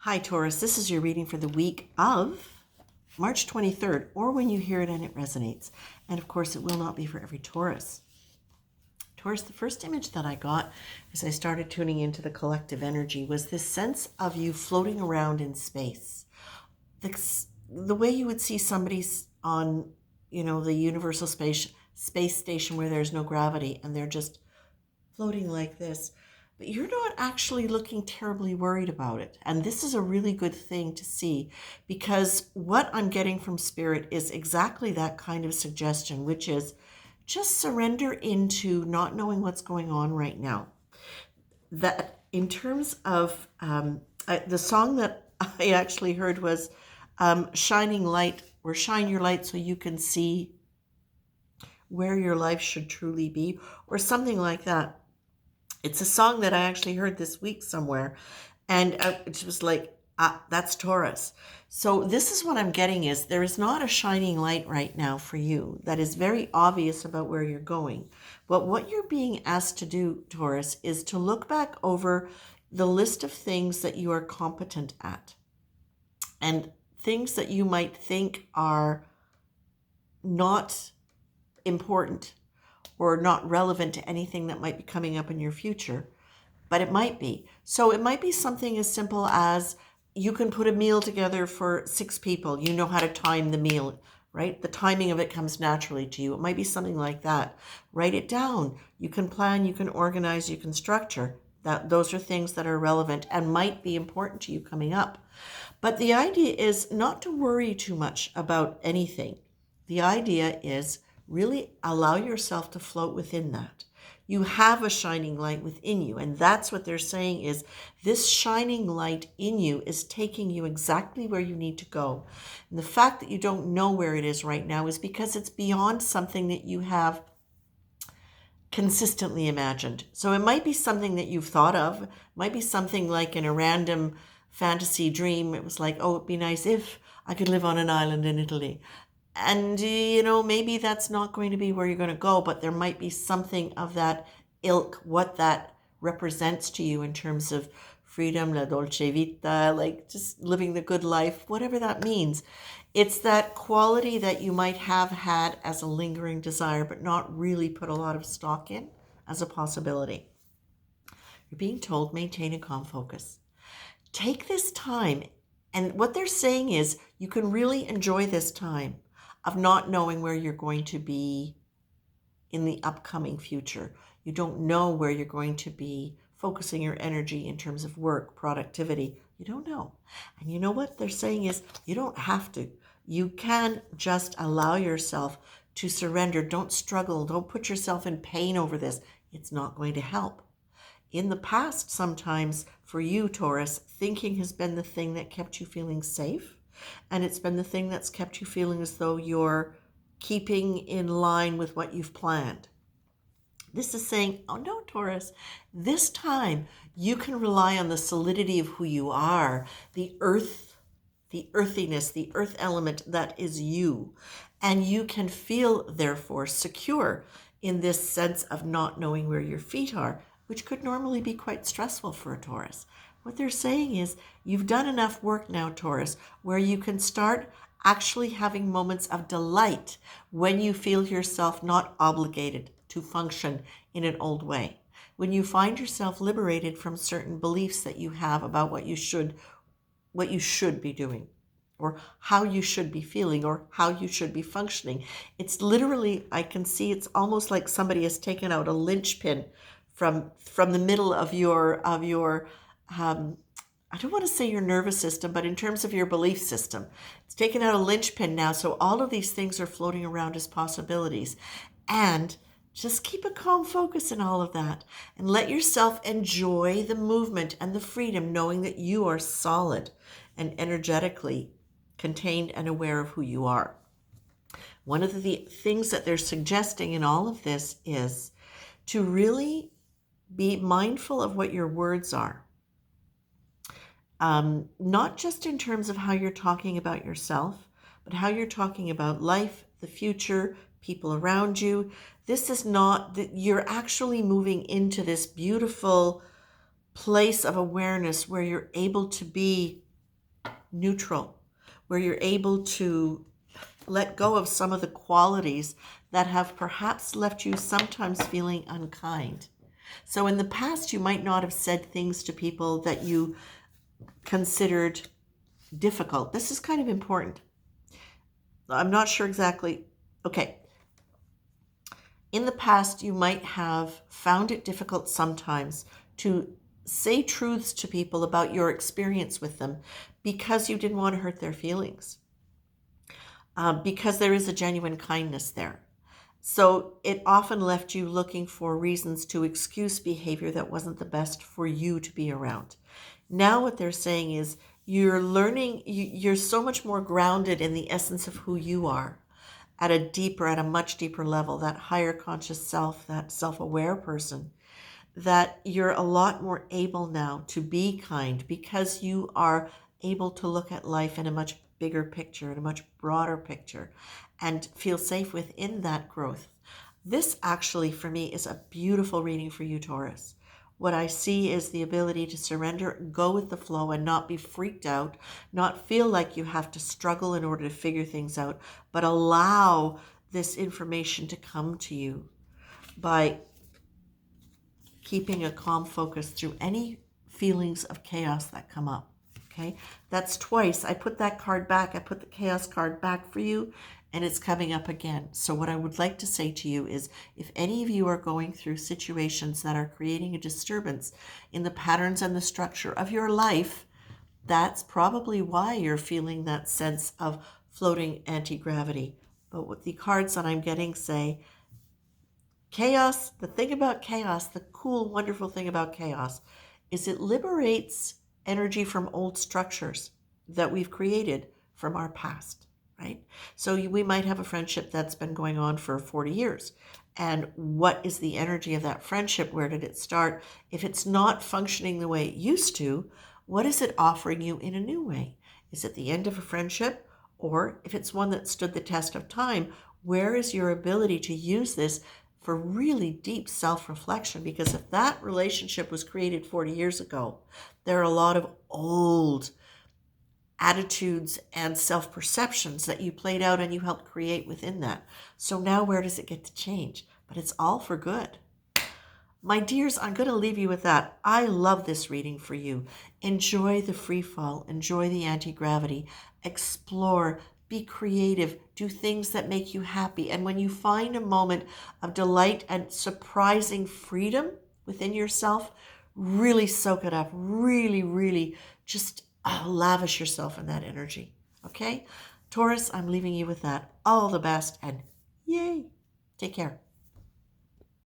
Hi, Taurus. This is your reading for the week of March 23rd, or when you hear it and it resonates. And of course, it will not be for every Taurus. Taurus, the first image that I got as I started tuning into the collective energy was this sense of you floating around in space. The way you would see somebody on, the Universal Space Station where there's no gravity and they're just floating like this. But you're not actually looking terribly worried about it. And this is a really good thing to see, because what I'm getting from Spirit is exactly that kind of suggestion, which is just surrender into not knowing what's going on right now. That in terms of the song that I actually heard was Shining Light, or Shine Your Light so you can see where your life should truly be, or something like that. It's a song that I actually heard this week somewhere, and it was like, that's Taurus. So this is what I'm getting is there is not a shining light right now for you that is very obvious about where you're going. But what you're being asked to do, Taurus, is to look back over the list of things that you are competent at and things that you might think are not important or not relevant to anything that might be coming up in your future, but it might be. So it might be something as simple as you can put a meal together for 6 people. You know how to time the meal, right? The timing of it comes naturally to you. It might be something like that. Write it down. You can plan, you can organize, you can structure. Those are things that are relevant and might be important to you coming up. But the idea is not to worry too much about anything. The idea is really allow yourself to float within that. You have a shining light within you, and that's what they're saying is this shining light in you is taking you exactly where you need to go. And the fact that you don't know where it is right now is because it's beyond something that you have consistently imagined. So it might be something that you've thought of, it might be something like in a random fantasy dream. It was like, oh, it'd be nice if I could live on an island in Italy. And, maybe that's not going to be where you're going to go, but there might be something of that ilk, what that represents to you in terms of freedom, la dolce vita, like just living the good life, whatever that means. It's that quality that you might have had as a lingering desire, but not really put a lot of stock in as a possibility. You're being told, maintain a calm focus. Take this time. And what they're saying is you can really enjoy this time of not knowing where you're going to be in the upcoming future. You don't know where you're going to be focusing your energy in terms of work, productivity. You don't know. And you know what they're saying is you don't have to. You can just allow yourself to surrender. Don't struggle. Don't put yourself in pain over this. It's not going to help. In the past, sometimes for you, Taurus, thinking has been the thing that kept you feeling safe. And it's been the thing that's kept you feeling as though you're keeping in line with what you've planned. This is saying, oh no, Taurus, this time you can rely on the solidity of who you are, the earthiness, the earth element that is you. And you can feel, therefore, secure in this sense of not knowing where your feet are, which could normally be quite stressful for a Taurus. What they're saying is you've done enough work now, Taurus, where you can start actually having moments of delight when you feel yourself not obligated to function in an old way. When you find yourself liberated from certain beliefs that you have about what you should be doing, or how you should be feeling, or how you should be functioning. It's literally, I can see it's almost like somebody has taken out a linchpin from the middle of your I don't want to say your nervous system, but in terms of your belief system. It's taken out a linchpin now, so all of these things are floating around as possibilities. And just keep a calm focus in all of that and let yourself enjoy the movement and the freedom, knowing that you are solid and energetically contained and aware of who you are. One of the things that they're suggesting in all of this is to really be mindful of what your words are. Not just in terms of how you're talking about yourself, but how you're talking about life, the future, people around you. This is not that you're actually moving into this beautiful place of awareness where you're able to be neutral, where you're able to let go of some of the qualities that have perhaps left you sometimes feeling unkind. So in the past, you might not have said things to people that you considered difficult. This is kind of important. I'm not sure exactly. Okay. In the past, you might have found it difficult sometimes to say truths to people about your experience with them because you didn't want to hurt their feelings, because there is a genuine kindness there. So it often left you looking for reasons to excuse behavior that wasn't the best for you to be around. Now what they're saying is you're learning, you're so much more grounded in the essence of who you are at a much deeper level, that higher conscious self, that self-aware person, that you're a lot more able now to be kind because you are able to look at life in a much bigger picture, in a much broader picture, and feel safe within that growth. This actually, for me, is a beautiful reading for you, Taurus. What I see is the ability to surrender, go with the flow, and not be freaked out, not feel like you have to struggle in order to figure things out, but allow this information to come to you by keeping a calm focus through any feelings of chaos that come up. Okay, that's twice. I put that card back. I put the chaos card back for you, and it's coming up again. So what I would like to say to you is, if any of you are going through situations that are creating a disturbance in the patterns and the structure of your life, that's probably why you're feeling that sense of floating anti-gravity. But what the cards that I'm getting say, chaos, the thing about chaos, the cool, wonderful thing about chaos, is it liberates energy from old structures that we've created from our past, right? So we might have a friendship that's been going on for 40 years. And what is the energy of that friendship? Where did it start? If it's not functioning the way it used to, what is it offering you in a new way? Is it the end of a friendship? Or if it's one that stood the test of time, where is your ability to use this for really deep self-reflection? Because if that relationship was created 40 years ago, there are a lot of old attitudes and self-perceptions that you played out and you helped create within that. So now where does it get to change? But it's all for good. My dears, I'm going to leave you with that. I love this reading for you. Enjoy the free fall. Enjoy the anti-gravity. Explore. Be creative. Do things that make you happy. And when you find a moment of delight and surprising freedom within yourself, really soak it up. Really, really just lavish yourself in that energy. Okay? Taurus, I'm leaving you with that. All the best and yay. Take care.